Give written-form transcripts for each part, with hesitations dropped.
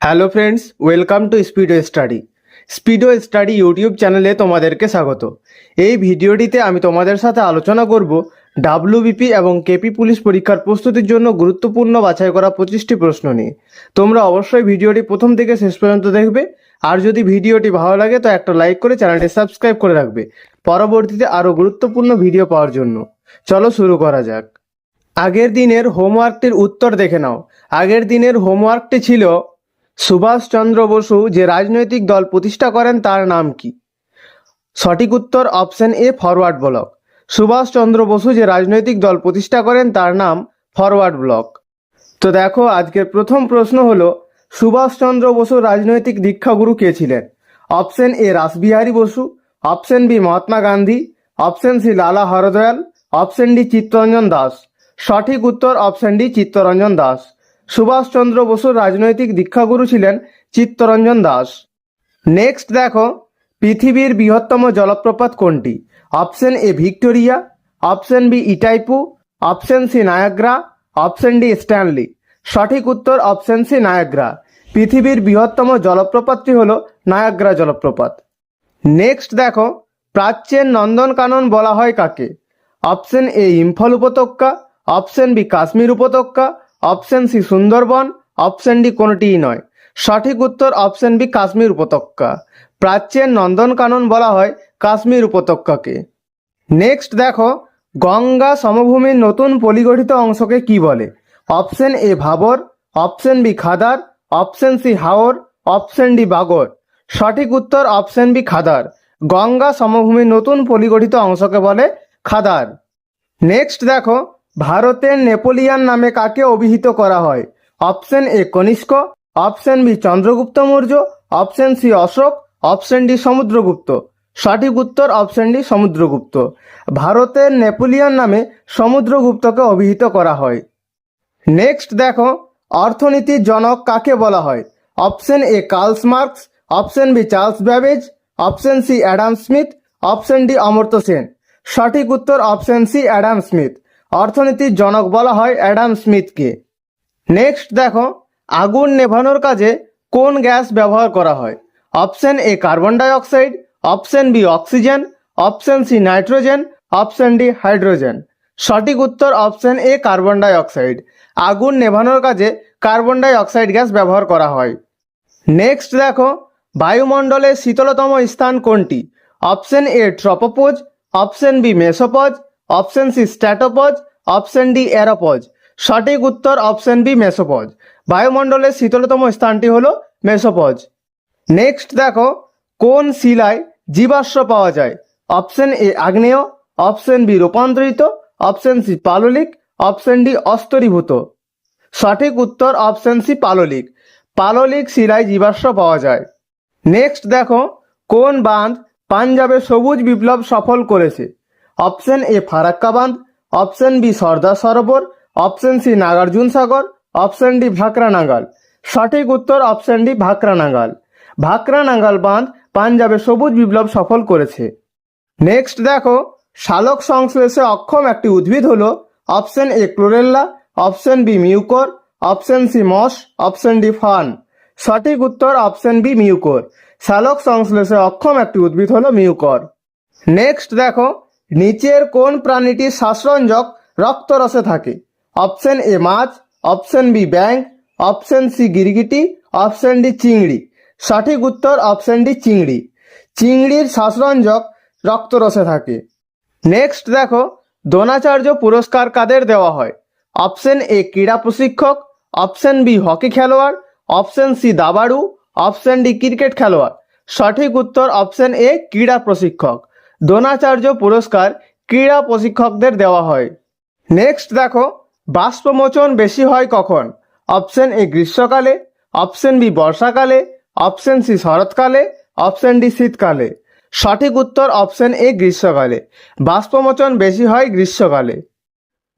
Hello friends, welcome to Speedo study YouTube চ্যানেলে তোমাদেরকে স্বাগত। এই ভিডিওটিতে আমি তোমাদের সাথে আলোচনা করব ডাব্লিউবিপি এবং কেপি পুলিশ পরীক্ষার প্রস্তুতির জন্য গুরুত্বপূর্ণ বাছাই করা 25টি প্রশ্ন নিয়ে। তোমরা অবশ্যই ভিডিওটি প্রথম থেকে শেষ পর্যন্ত দেখবে, আর যদি ভিডিওটি ভালো লাগে তো একটা লাইক করে চ্যানেলটি সাবস্ক্রাইব করে রাখবে পরবর্তীতে আরও গুরুত্বপূর্ণ ভিডিও পাওয়ার জন্য। চলো শুরু করা যাক। আগের দিনের হোমওয়ার্কটির উত্তর দেখে নাও। আগের দিনের হোমওয়ার্কটি ছিল, সুভাষচন্দ্র বসু যে রাজনৈতিক দল প্রতিষ্ঠা করেন তার নাম কি? সঠিক উত্তর option A, forward block. Subhash Chandra Bose যে রাজনৈতিক দল প্রতিষ্ঠা করেন তার নাম ফরওয়ার্ড ব্লক। তো দেখো, আজকের প্রথম প্রশ্ন হলো, সুভাষচন্দ্র বসুর রাজনৈতিক দীক্ষাগুরু কে ছিলেন? Option A, Rashbehari Bose. Option B, Mahatma Gandhi. Option C, Lala Hardayal. Option D, Chittaranjan Das. সঠিক উত্তর অপশন ডি, চিত্তরঞ্জন দাস। সুভাষচন্দ্র বসুর রাজনৈতিক দীক্ষাগুরু ছিলেন চিত্তরঞ্জন দাস। নেক্সট দেখো, পৃথিবীর বৃহত্তম জলপ্রপাত কোনটি? Option A, Victoria. Option B, Itaipu. Option C, Niagara. Option D, Stanley. সঠিক উত্তর অপশন সি, নায়াগ্রা। পৃথিবীর বৃহত্তম জলপ্রপাতটি হল নায়াগ্রা জলপ্রপাত। নেক্সট দেখো, প্রাচ্যের নন্দনকানন বলা হয় কাকে? অপশন এ, ইম্ফল উপত্যকা। অপশন বি, কাশ্মীর উপত্যকা। Option C, Sundarbans. Option D, কোনোটিই নয়। সঠিক উত্তর অপশন বি, কাশ্মীর উপত্যকা। প্রাচ্যের নন্দনকানন বলা হয় কাশ্মীর উপত্যকাকে। নেক্সট দেখো, গঙ্গা সমভূমির নতুন পলিগঠিত অংশকে কি বলে? Option A, bhabar. Option B, khadar. Option C, haor. Option D, bagar. সঠিক উত্তর অপশন বি, খাদার। গঙ্গা সমভূমির নতুন পলিগঠিত অংশকে বলে খাদার। নেক্সট দেখো, ভারতের নেপোলিয়ান নামে কাকে অভিহিত করা হয়? Option A, Kanishka. Option B, Chandragupta Maurya. Option C, Ashoka. Option D, Samudragupta. সঠিক উত্তর অপশন ডি, সমুদ্রগুপ্ত। ভারতের নেপোলিয়ান নামে সমুদ্রগুপ্তকে অভিহিত করা হয়। নেক্সট দেখো, অর্থনীতির জনক কাকে বলা হয়? Option A, Karl Marx. Option B, Charles Babbage. Option C, Adam Smith. Option D, Amartya Sen. সঠিক উত্তর অপশন সি, অ্যাডাম স্মিথ। অর্থনীতির জনক বলা হয় অ্যাডাম স্মিথকে। নেক্সট দেখো, আগুন নেভানোর কাজে কোন গ্যাস ব্যবহার করা হয়? Option A, carbon dioxide. Option B, oxygen. Option C, nitrogen. Option D, hydrogen. সঠিক উত্তর অপশন এ, কার্বন ডাইঅক্সাইড। আগুন নেভানোর কাজে কার্বন ডাইঅক্সাইড গ্যাস ব্যবহার করা হয়। নেক্সট দেখো, বায়ুমণ্ডলের শীতলতম স্থান কোনটি? Option A, tropopause. Option B, mesopause. Option C, stratopause. Option D, aeropause. সঠিক উত্তর অপশন বি, মেসোপজ। বায়ুমণ্ডলের শীতলতম স্থানটি হলো মেসোপজ। নেক্সট দেখো, কোন শিলায় জীবাশ্ম পাওয়া যায়? অপশন এ, আগ্নেয়। অপশন বি, রূপান্তরিত। অপশন সি, পাললিক। অপশন ডি, অস্তরীভূত। সঠিক উত্তর অপশন সি, পাললিক। পাললিক শিলায় জীবাশ্ম পাওয়া যায়। নেক্সট দেখো, কোন বাঁধ পাঞ্জাবে সবুজ বিপ্লব সফল করেছে? অপশন এ, ফারাক্কা বাঁধ। Option B, Sardar Sarovar. Option C, Nagarjuna Sagar. Option D, Bhakra Nangal. সঠিক উত্তর অপশন ডি, ভাকরা নাঙ্গাল। ভাকরা নাঙ্গাল বাঁধ পাঞ্জাবে সবুজ বিপ্লব সফল করেছে। নেক্সট দেখো, শালক সংশ্লেষে অক্ষম একটি উদ্ভিদ হলো? Option A, chlorella. Option B, mucor. Option C, moss. Option D, fern. সঠিক উত্তর অপশন বি, মিউকর। শালক সংশ্লেষে অক্ষম একটি উদ্ভিদ হলো মিউকর। নেক্সট দেখো, নিচের কোন প্রাণীটির শ্বাসরঞ্জক রক্তরসে থাকে? অপশন এ, মাছ। অপশন বি, ব্যাঙ। অপশন সি, গিরগিটি। অপশন ডি, চিংড়ি। সঠিক উত্তর অপশন ডি, চিংড়ি। চিংড়ির শ্বাসরঞ্জক রক্তরসে থাকে। নেক্সট দেখো, দ্রোণাচার্য পুরস্কার কাদের দেওয়া হয়? অপশন এ, ক্রীড়া প্রশিক্ষক। অপশন বি, হকি খেলোয়াড়। অপশন সি, দাবাড়ু। অপশন ডি, ক্রিকেট খেলোয়াড়। সঠিক উত্তর অপশন এ, ক্রীড়া প্রশিক্ষক। দ্রোণাচার্য পুরস্কার ক্রীড়া প্রশিক্ষকদের দেওয়া হয়। নেক্সট দেখো, বাষ্পমোচন বেশি হয় কখন? অপশন এ, গ্রীষ্মকালে। অপশন বি, বর্ষাকালে। অপশন সি, শরৎকালে। অপশন ডি, শীতকালে। সঠিক উত্তর অপশন এ, গ্রীষ্মকালে। বাষ্পমোচন বেশি হয় গ্রীষ্মকালে।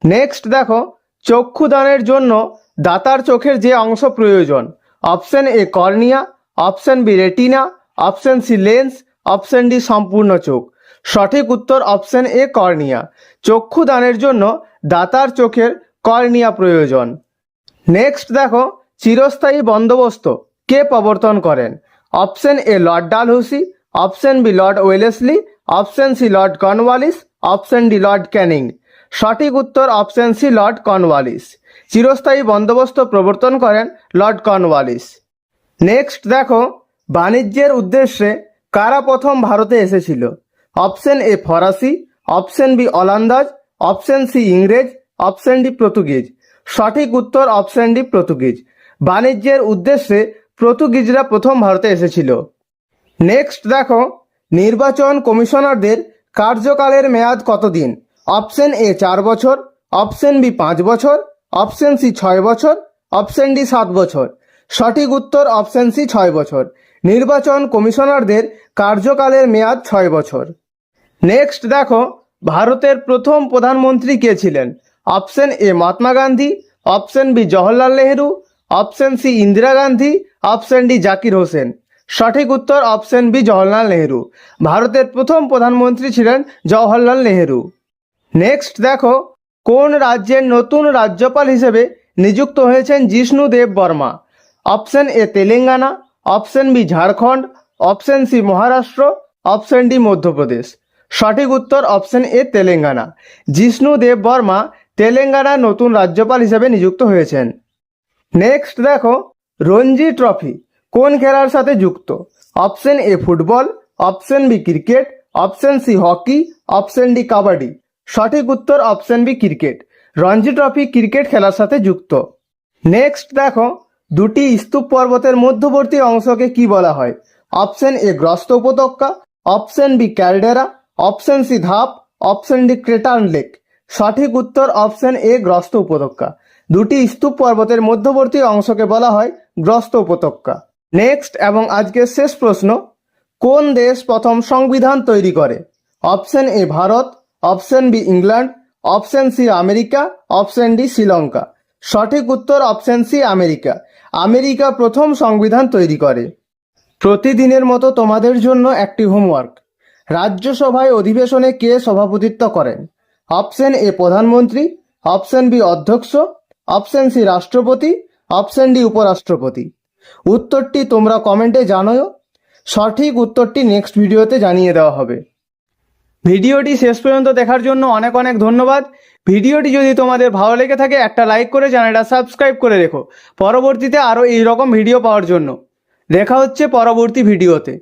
নেক্সট দেখো, চক্ষুদানের জন্য দাতার চোখের যে অংশ প্রয়োজন? Option A, cornea. Option B, retina. Option C, lens. Option D, সম্পূর্ণ চোখ। সঠিক উত্তর অপশন এ, কর্নিয়া। চক্ষুদানের জন্য দাতার চোখের কর্নিয়া প্রয়োজন। নেক্সট দেখো, চিরস্থায়ী বন্দোবস্ত কে প্রবর্তন করেন? Option A Lord Dalhousie, option B Lord Wellesley, option C Lord Cornwallis, option D Lord Canning. সঠিক উত্তর অপশন সি লর্ড কর্নওয়ালিস। চিরস্থায়ী বন্দোবস্ত প্রবর্তন করেন লর্ড কর্নওয়ালিস। নেক্সট দেখো, বাণিজ্যের উদ্দেশ্যে কারা প্রথম ভারতে এসেছিল? অপশন এ ফরাসি, অপশন বি ওলন্দাজ, অপশন সি ইংরেজ, অপশন ডি পর্তুগিজ। সঠিক উত্তর অপশন ডি পর্তুগিজ। বাণিজ্যের উদ্দেশ্যে পর্তুগিজরা প্রথম ভারতে এসেছিল। নেক্সট দেখো, নির্বাচন কমিশনারদের কার্যকালের মেয়াদ কতদিন? অপশন এ 4 বছর, অপশন বি 5 বছর, অপশন সি 6 বছর, অপশন ডি 7 বছর। সঠিক উত্তর অপশন সি 6 বছর। নির্বাচন কমিশনারদের কার্যকালের মেয়াদ 6 বছর। নেক্সট দেখো, ভারতের প্রথম প্রধানমন্ত্রী কে ছিলেন? Option A Mahatma Gandhi, option B Jawaharlal Nehru, option C Indira Gandhi, option D Zakir Hussain. সঠিক উত্তর অপশন বি জওহরলাল নেহেরু। ভারতের প্রথম প্রধানমন্ত্রী ছিলেন জওহরলাল নেহেরু। নেক্সট দেখো, কোন রাজ্যের নতুন রাজ্যপাল হিসেবে নিযুক্ত হয়েছেন Jishnu Dev Varma? Option A Telangana, option B Jharkhand, option C Maharashtra, option D Madhya Pradesh. সঠিক উত্তর অপশন এ তেলেঙ্গানা। জিষ্ণু দেব বর্মা তেলেঙ্গানার নতুন রাজ্যপাল হিসেবে নিযুক্ত হয়েছেন। নেক্সট দেখো, রঞ্জি ট্রফি কোন খেলার সাথে যুক্ত? Option A football, option B cricket, option C hockey, option D kabaddi. সঠিক উত্তর option B cricket. Ranji trophy cricket খেলার সাথে যুক্ত। নেক্সট দেখো, দুটি স্তূপ পর্বতের মধ্যবর্তী অংশকে কি বলা হয়? অপশন এ গ্রস্ত উপত্যকা, option B caldera, option C ধাপ, অপশন ডি ক্রেটার্ন লেক। সঠিক উত্তর অপশন এ গ্রস্ত উপত্যকা। দুটি স্তূপ পর্বতের মধ্যবর্তী অংশকে বলা হয় গ্রস্ত উপত্যকা। নেক্সট এবং আজকের শেষ প্রশ্ন, কোন দেশ প্রথম সংবিধান তৈরি করে? Option A Bharat, option B England, option C America, option D Sri Lanka. সঠিক উত্তর অপশন সি আমেরিকা। আমেরিকা প্রথম সংবিধান তৈরি করে। প্রতিদিনের মতো তোমাদের জন্য একটি হোমওয়ার্ক। রাজ্যসভায় অধিবেশনে কে সভাপতিত্ব করেন? অপশন এ প্রধানমন্ত্রী, অপশন বি অধ্যক্ষ, অপশন সি রাষ্ট্রপতি, অপশন ডি উপরাষ্ট্রপতি। উত্তরটি তোমরা কমেন্টে জানাও। সঠিক উত্তরটি নেক্সট ভিডিওতে জানিয়ে দেওয়া হবে। ভিডিওটি শেষ পর্যন্ত দেখার জন্য অনেক অনেক ধন্যবাদ। ভিডিওটি যদি তোমাদের ভালো লেগে থাকে একটা লাইক করে চ্যানেলটা সাবস্ক্রাইব করে রেখো পরবর্তীতে আরও এইরকম ভিডিও পাওয়ার জন্য। দেখা হচ্ছে পরবর্তী ভিডিওতে।